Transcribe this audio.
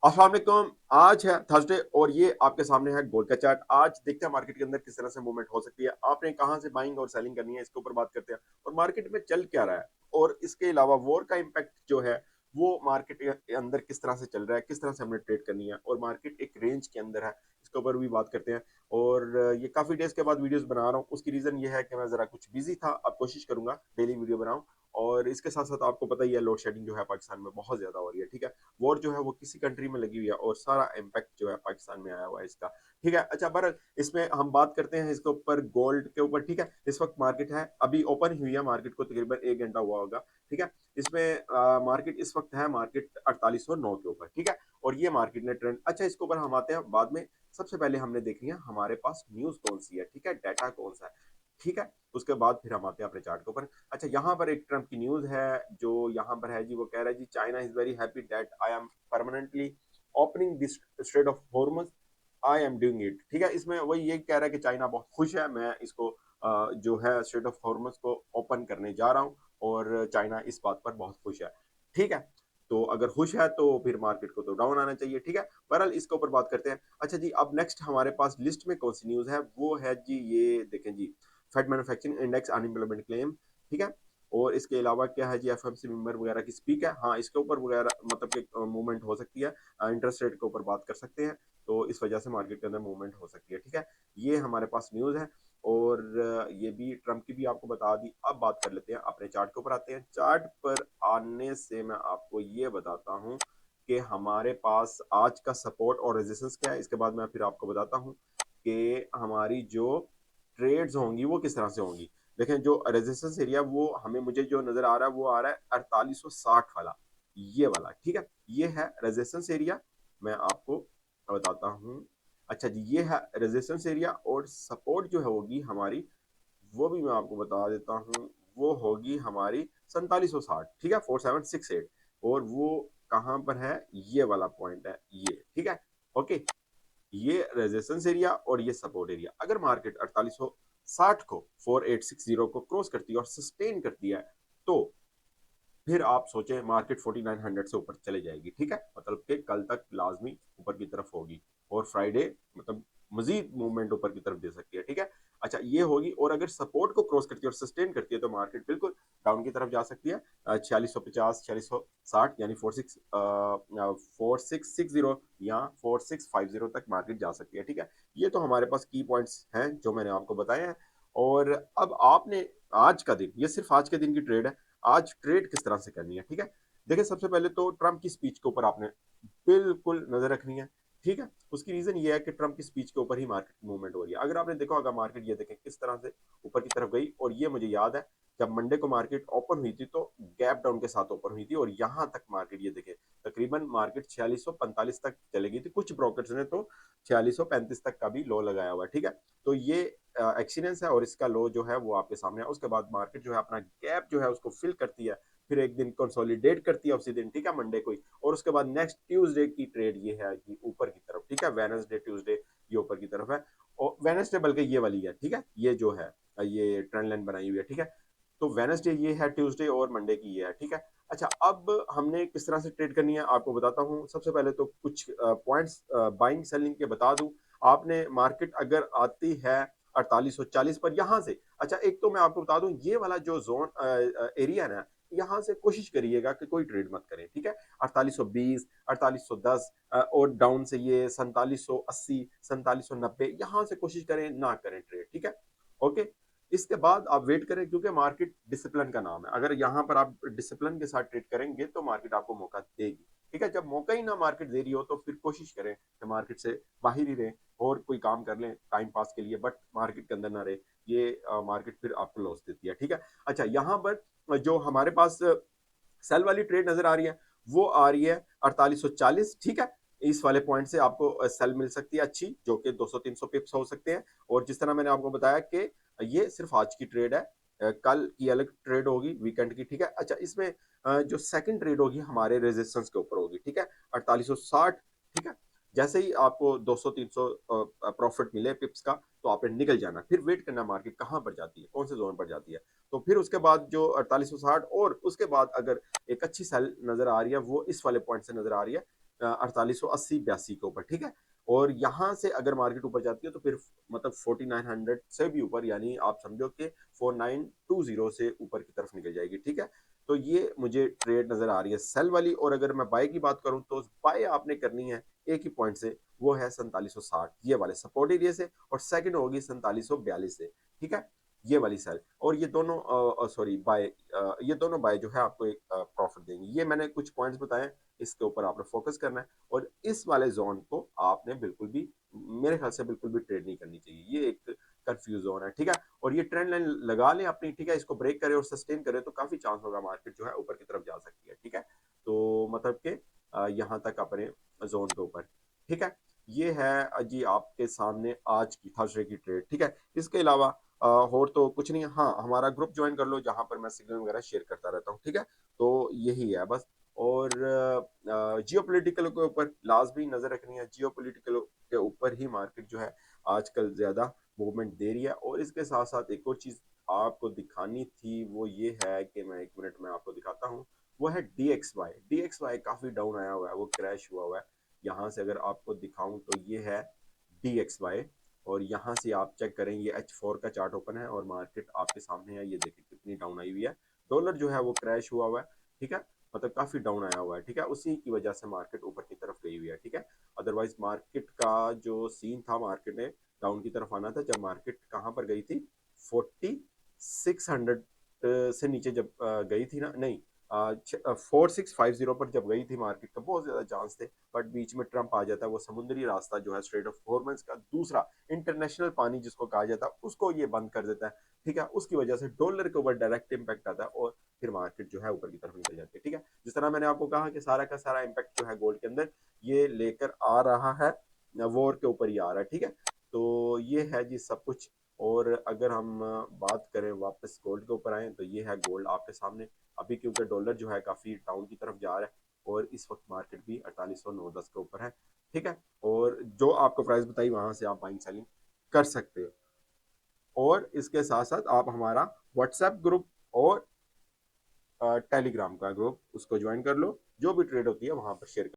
अस्सलाम वालेकुम। आज है थर्सडे और ये आपके सामने है गोल्ड का चार्ट। आज देखते हैं मार्केट के अंदर किस तरह से मूवमेंट हो सकती है, आपने कहां से बाइंग और सेलिंग करनी है, इसके ऊपर बात करते हैं। और मार्केट में चल क्या रहा है और इसके अलावा वॉर का इम्पैक्ट जो है वो मार्केट के अंदर किस तरह से चल रहा है, किस तरह से हमने ट्रेड करनी है और मार्केट एक रेंज के अंदर है, इसके ऊपर भी बात करते हैं। और ये काफी डेज के बाद वीडियोस बना रहा हूँ, उसकी रीजन ये है कि मैं जरा कुछ बिजी था। अब कोशिश करूंगा डेली वीडियो बनाऊं। और इसके साथ साथ आपको पता ही है लोड शेडिंग जो है पाकिस्तान में बहुत ज्यादा हो रही है। ठीक है, वॉर जो है वो किसी कंट्री में लगी हुई है और सारा इम्पैक्ट जो है पाकिस्तान में आया हुआ है इसका। ठीक है, अच्छा बहरहाल इसमें हम बात करते हैं इसके ऊपर, गोल्ड के ऊपर। ठीक है, इस वक्त मार्केट है, अभी ओपन ही हुई है, मार्केट को तकरीबन 1 घंटा हुआ होगा। ठीक है, इसमें मार्केट इस वक्त है, मार्केट 4809 के ऊपर। ठीक है, और ये मार्केट ने ट्रेंड, अच्छा इसके ऊपर हम आते हैं बाद में। सबसे पहले हमने देखनी है हमारे पास न्यूज कौन सी है, ठीक है, डाटा कौन सा है। ठीक है, उसके बाद फिर हम आते हैं अपने चार्ट के ऊपर। अच्छा, यहाँ पर एक ट्रम्प की न्यूज है जो यहाँ पर है जी, वो कह रहा है जी, China is very happy that I am permanently opening this strait of Hormuz, I am doing it. ठीक है, इसमें वही ये कह रहा है कि चाइना बहुत खुश है, मैं इसको जो है स्ट्रेट ऑफ हॉर्मुज को ओपन करने जा रहा हूँ और चाइना इस बात पर बहुत खुश है। ठीक है, तो अगर खुश है तो फिर मार्केट को तो डाउन आना चाहिए। ठीक है, बहरहाल इसके ऊपर बात करते हैं। अच्छा जी, अब नेक्स्ट हमारे पास लिस्ट में कौन सी न्यूज है, वो है जी, ये देखें जी, Fed manufacturing index unemployment claim. ठीक है, और इसके अलावा क्या है जी, एफएमसी मेंबर वगैरह की स्पीक है, हाँ इसके ऊपर वगैरह मतलब कि मूवमेंट हो सकती है। इंटरेस्ट रेट के ऊपर बात कर सकते हैं, तो इस वजह से मार्केट के अंदर मूवमेंट हो सकती है। ठीक है, ये हमारे पास न्यूज है और ये भी ट्रम्प की भी आपको बता दी। अब बात कर लेते हैं अपने चार्ट के ऊपर आते हैं। चार्ट पर आने से मैं आपको ये बताता हूँ कि हमारे पास आज का सपोर्ट और रेजिस्टेंस क्या है, इसके बाद मैं फिर आपको बताता हूँ कि हमारी जो ट्रेड्स होंगी वो किस तरह से होंगी। देखें, जो रेजिस्टेंस एरिया वो हमें, मुझे जो नजर आ रहा है वो आ रहा है 4860 वाला, ये वाला। ठीक है, ये है रेजिस्टेंस एरिया, मैं आपको बताता हूँ। अच्छा जी, ये है रेजिस्टेंस एरिया और सपोर्ट जो है होगी हमारी, वो भी मैं आपको बता देता हूँ, वो होगी हमारी 4760। ठीक है, 4768। और वो कहाँ पर है, ये वाला पॉइंट है ये। ठीक है, ओके, ये रेजिस्टेंस एरिया और ये सपोर्ट एरिया। अगर मार्केट 4860 को 4860 को क्रॉस करती है और सस्टेन करती है, तो फिर आप सोचें मार्केट 4900 से ऊपर चले जाएगी। ठीक है, मतलब कि कल तक लाजमी ऊपर की तरफ होगी और फ्राइडे मतलब मजीद मूवमेंट ऊपर की तरफ दे सकती है। ठीक है, अच्छा ये होगी। और अगर सपोर्ट को क्रॉस करती है और सस्टेन करती है तो मार्केट बिल्कुल डाउन की तरफ जा सकती है। 4650, 4660, यानी 4660 या 4650 तक मार्केट जा सकती है। ठीक है, ये तो हमारे पास की पॉइंट्स हैं जो मैंने आपको बताए हैं। और अब आपने आज का दिन, ये सिर्फ आज के दिन की ट्रेड है, आज ट्रेड किस तरह से करनी है। ठीक है, देखिए सबसे पहले तो ट्रम्प की स्पीच के ऊपर आपने बिल्कुल नजर रखनी है। ठीक है, उसकी रीजन ये है कि ट्रम्प की स्पीच के ऊपर ही मार्केट मूवमेंट हो रही है। अगर आपने देखा होगा मार्केट, ये देखें किस तरह से ऊपर की तरफ गई। और ये मुझे याद है जब मंडे को मार्केट ओपन हुई थी तो गैप डाउन के साथ ओपन हुई थी और यहां तक मार्केट, ये देखे तकरीबन मार्केट 4645 तक चले गई थी। कुछ ब्रोकर्स ने तो 4635 तक का भी लो लगाया हुआ है। ठीक है, तो ये एक्सीडेंस है और इसका लो जो है वो आपके सामने है। उसके बाद मार्केट जो है अपना गैप जो है उसको फिल करती है, फिर एक दिन कंसोलिडेट करती है उसी दिन। ठीक है, मंडे को ही। और उसके बाद नेक्स्ट ट्यूसडे की ट्रेड ये है कि ऊपर की तरफ। ठीक है, वेडनेसडे ट्यूसडे ये ऊपर की तरफ है और वेडनेसडे बल्कि ये वाली है। ठीक है, ये जो है ये ट्रेंड लाइन बनाई हुई है। ठीक है, तो वेडनेसडे ये है, ट्यूसडे और मंडे की ये है। ठीक है, अच्छा अब हमने किस तरह से ट्रेड करनी है आपको बताता हूँ। सबसे पहले तो कुछ पॉइंट्स बाइंग सेलिंग के बता दूं। आपने मार्केट अगर आती है 4840 पर यहाँ से, अच्छा एक तो मैं आपको बता दूं, ये वाला जो जोन एरिया ना, यहाँ से कोशिश करिएगा कि कोई ट्रेड मत करें। ठीक है, 4820, 4810 और डाउन से ये 4780, 4790, यहाँ से कोशिश करें ना करें ट्रेड। ठीक है, ओके, इसके बाद आप वेट करें क्योंकि मार्केट डिसिप्लिन का नाम है। अगर यहाँ पर आप डिसिप्लिन के साथ ट्रेड करेंगे तो मार्केट आपको मौका देगी। ठीक है, जब मौका ही ना मार्केट दे रही हो तो फिर कोशिश करें कि मार्केट से बाहर ही रहें और कोई काम कर लें टाइम पास के लिए, बट मार्केट के अंदर ना रहे। ये मार्केट फिर आपको लॉस देती है। ठीक है, अच्छा यहाँ पर जो हमारे पास सेल वाली ट्रेड नजर आ रही है वो आ रही है 4840। ठीक है, इस वाले पॉइंट से आपको सेल मिल सकती है अच्छी, जो कि 200-300 पिप्स हो सकते हैं। और जिस तरह मैंने आपको बताया कि ये सिर्फ आज की ट्रेड है, कल की अलग ट्रेड होगी वीकेंड की। ठीक है, अच्छा इसमें जो सेकंड ट्रेड होगी हमारे रेजिस्टेंस के ऊपर होगी। ठीक है, 4860। ठीक है, जैसे ही आपको 200-300 प्रॉफिट मिले पिप्स का तो आपने निकल जाना, फिर वेट करना मार्केट कहाँ पर जाती है, कौन से जोन पर जाती है। तो फिर उसके बाद जो 4860 और उसके बाद अगर एक अच्छी सेल नजर आ रही है वो इस वाले पॉइंट से नजर आ रही है 4880-82 के ऊपर, ठीक है। और यहाँ से अगर मार्केट ऊपर जाती है तो फिर मतलब 4900 से भी ऊपर, यानी आप समझो कि 4920 से ऊपर की तरफ निकल जाएगी, ठीक है। तो ये मुझे ट्रेड नजर आ रही है सेल वाली। और अगर मैं बाय की बात करूं तो बाय आपने करनी है एक ही पॉइंट से, वो है 4760, ये वाले सपोर्ट एरिया से, और सेकंड होगी 4742 से, ठीक है, ये वाली सेल। और ये दोनों सॉरी बाय, ये दोनों बाय जो है आपको एक प्रॉफिट देंगे। ये मैंने कुछ पॉइंट्स बताए, इसके ऊपर आपने फोकस करना है। और इस वाले जोन को आपने बिल्कुल भी, मेरे ख्याल से बिल्कुल भी ट्रेड नहीं करनी चाहिए, ये एक कंफ्यूज जोन है, ठीक है। और ये ट्रेंड लाइन लगा लें अपनी, ठीक है, इसको ब्रेक करे और सस्टेन करे तो काफी चांस होगा मार्केट जो है ऊपर की तरफ जा सकती है, ठीक है। तो मतलब कि यहाँ तक अपने जोन के ऊपर, ठीक है। ये है जी आपके सामने आज की थर्सडे की ट्रेड, ठीक है। इसके अलावा और तो कुछ नहीं। हाँ, हमारा ग्रुप ज्वाइन कर लो जहां पर मैं सिग्नल वगैरह शेयर करता रहता हूँ, ठीक है। तो यही है बस। और जियो पोलिटिकल के ऊपर लाजमी नजर रखनी है, जियो पोलिटिकल के ऊपर ही मार्केट जो है आजकल ज्यादा मूवमेंट दे रही है। और इसके साथ साथ एक और चीज आपको दिखानी थी, वो ये है कि मैं एक मिनट में आपको दिखाता हूँ, वो है DXY। DXY काफी डाउन आया हुआ है, वो क्रैश हुआ है। यहाँ से अगर आपको दिखाऊं तो ये है DXY। और यहाँ से आप चेक करें, ये H4 का चार्ट ओपन है और मार्केट आपके सामने है, ये देखिए कितनी डाउन आई हुई है। डॉलर जो है वो क्रैश हुआ हुआ है, ठीक है, मतलब काफी डाउन आया हुआ है, ठीक है। उसी की वजह से मार्केट ऊपर की तरफ गई हुई है, ठीक है। अदरवाइज मार्केट का जो सीन था, मार्केट ने डाउन की तरफ आना था जब मार्केट कहाँ पर गई थी, 4600 से नीचे जब गई थी ना, नहीं, 4650 पर जब गई थी मार्केट का बहुत ज्यादा चांस थे। बट बीच में ट्रंप आ जाता है, वो समुद्री रास्ता जो है स्ट्रेट ऑफ हॉर्मज का दूसरा इंटरनेशनल पानी जिसको कहा जाता है, उसको ये बंद कर देता है, ठीक है। उसकी वजह से डॉलर के ऊपर डायरेक्ट इंपैक्ट आता है और फिर मार्केट जो है ऊपर की तरफ निकल जाती है, ठीक है। जिस तरह मैंने आपको कहा कि सारा का सारा इंपैक्ट जो है गोल्ड के अंदर ये लेकर आ रहा है, वॉर के ऊपर ही आ रहा है, ठीक है। तो ये है जी सब कुछ। और अगर हम बात करें वापस गोल्ड के ऊपर आए तो ये है गोल्ड आपके सामने। अभी क्योंकि डॉलर जो है काफी डाउन की तरफ जा रहा है और इस वक्त मार्केट भी 4809-10 के ऊपर है, ठीक है। और जो आपको प्राइस बताई वहां से आप बाइंग सेलिंग कर सकते हो। और इसके साथ साथ आप हमारा व्हाट्सएप ग्रुप और टेलीग्राम का ग्रुप उसको ज्वाइन कर लो, जो भी ट्रेड होती है वहां पर शेयर